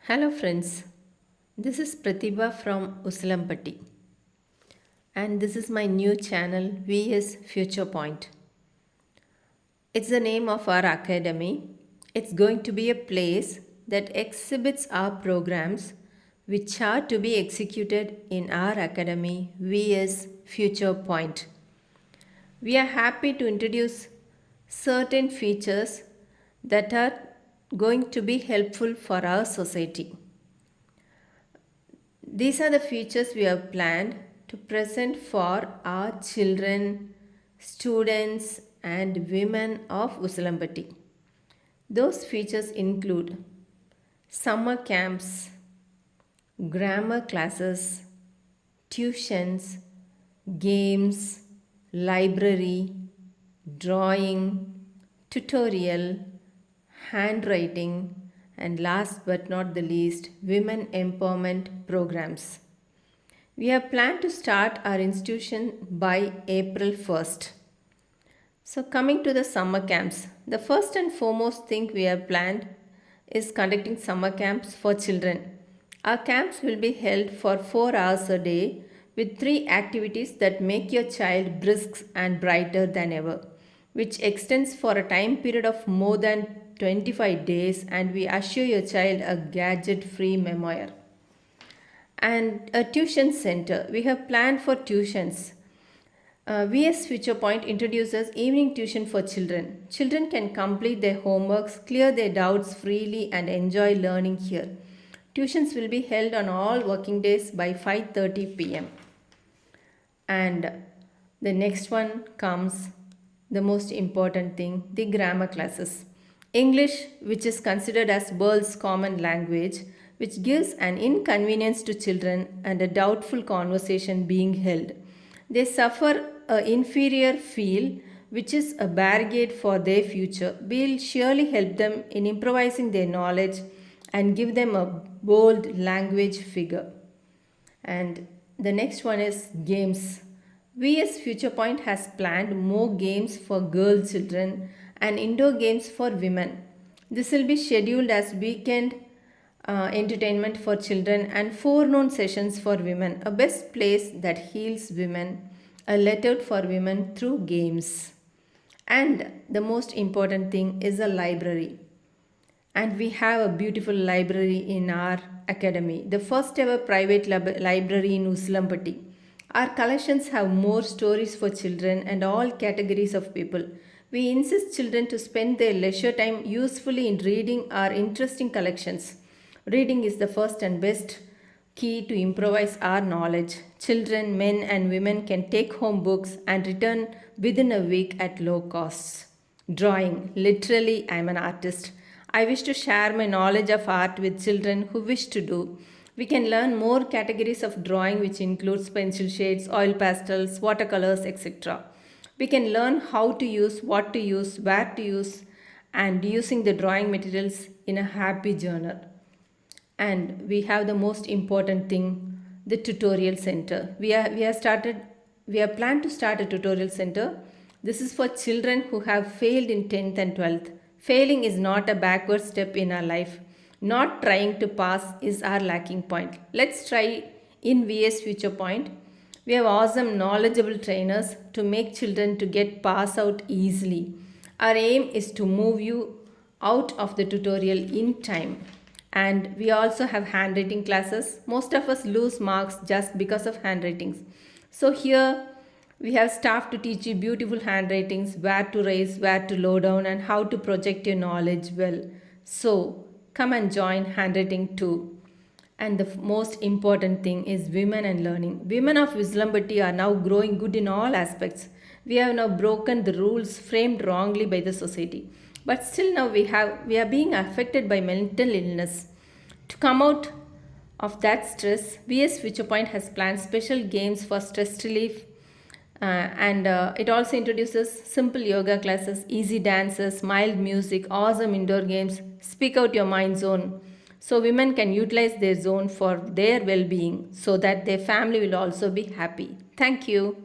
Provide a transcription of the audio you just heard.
Hello friends, this is Prathiba from Usilampatti and this is my new channel VS Future Point. It's the name of our academy. It's going to be a place that exhibits our programs which are to be executed in our academy VS Future Point. We are happy to introduce certain features that are going to be helpful for our society. These are the features we have planned to present for our children, students, and women of Usilampatti. Those features include summer camps, grammar classes, tuitions, games, library, drawing, tutorial, handwriting, and last but not the least, women empowerment programs. We have planned to start our institution by April 1st. So, coming to the summer camps, the first and foremost thing we have planned is conducting summer camps for children. Our camps will be held for 4 hours a day with 3 activities that make your child brisk and brighter than ever, which extends for a time period of more than 25 days, and we assure your child a gadget free memoir. And a tuition center. We have planned for tuitions. VS Future Point introduces evening tuition for children. Children can complete their homeworks, clear their doubts freely, and enjoy learning here. Tuitions will be held on all working days by 5:30 p.m. And the next one comes the most important thing, the grammar classes. English, which is considered as world's common language, which gives an inconvenience to children and a doubtful conversation being held. They suffer an inferior feel, which is a barricade for their future. We'll surely help them in improvising their knowledge and give them a bold language figure. And the next one is games. VS Future Point has planned more games for girl children and indoor games for women. This will be scheduled as weekend entertainment for children and forenoon sessions for women, a best place that heals women, a letter for women through games. And the most important thing is a library. And we have a beautiful library in our academy, the first ever private library in Usilampatti. Our collections have more stories for children and all categories of people. We insist children to spend their leisure time usefully in reading our interesting collections. Reading is the first and best key to improvise our knowledge. Children, men, and women can take home books and return within a week at low costs. Drawing. Literally, I am an artist. I wish to share my knowledge of art with children who wish to do. We can learn more categories of drawing, which includes pencil shades, oil pastels, watercolors, etc. We can learn how to use, what to use, where to use, and using the drawing materials in a happy journal. And we have the most important thing, the tutorial center. We have planned to start a tutorial center. This is for children who have failed in 10th and 12th. Failing is not a backward step in our life. Not trying to pass is our lacking point. Let's try in VS Future Point. We have awesome knowledgeable trainers to make children to get pass out easily. Our aim is to move you out of the tutorial in time. And we also have handwriting classes. Most of us lose marks just because of handwritings. So here we have staff to teach you beautiful handwritings, where to raise, where to low down, and how to project your knowledge well. So come and join handwriting too. And the most important thing is women and learning. Women of Usilampatti are now growing good in all aspects. We have now broken the rules framed wrongly by the society. But still now we are being affected by mental illness. To come out of that stress, VS Future Point has planned special games for stress relief. And it also introduces simple yoga classes, easy dances, mild music, awesome indoor games, speak out your mind zone. So women can utilize their zone for their well-being so that their family will also be happy. Thank you.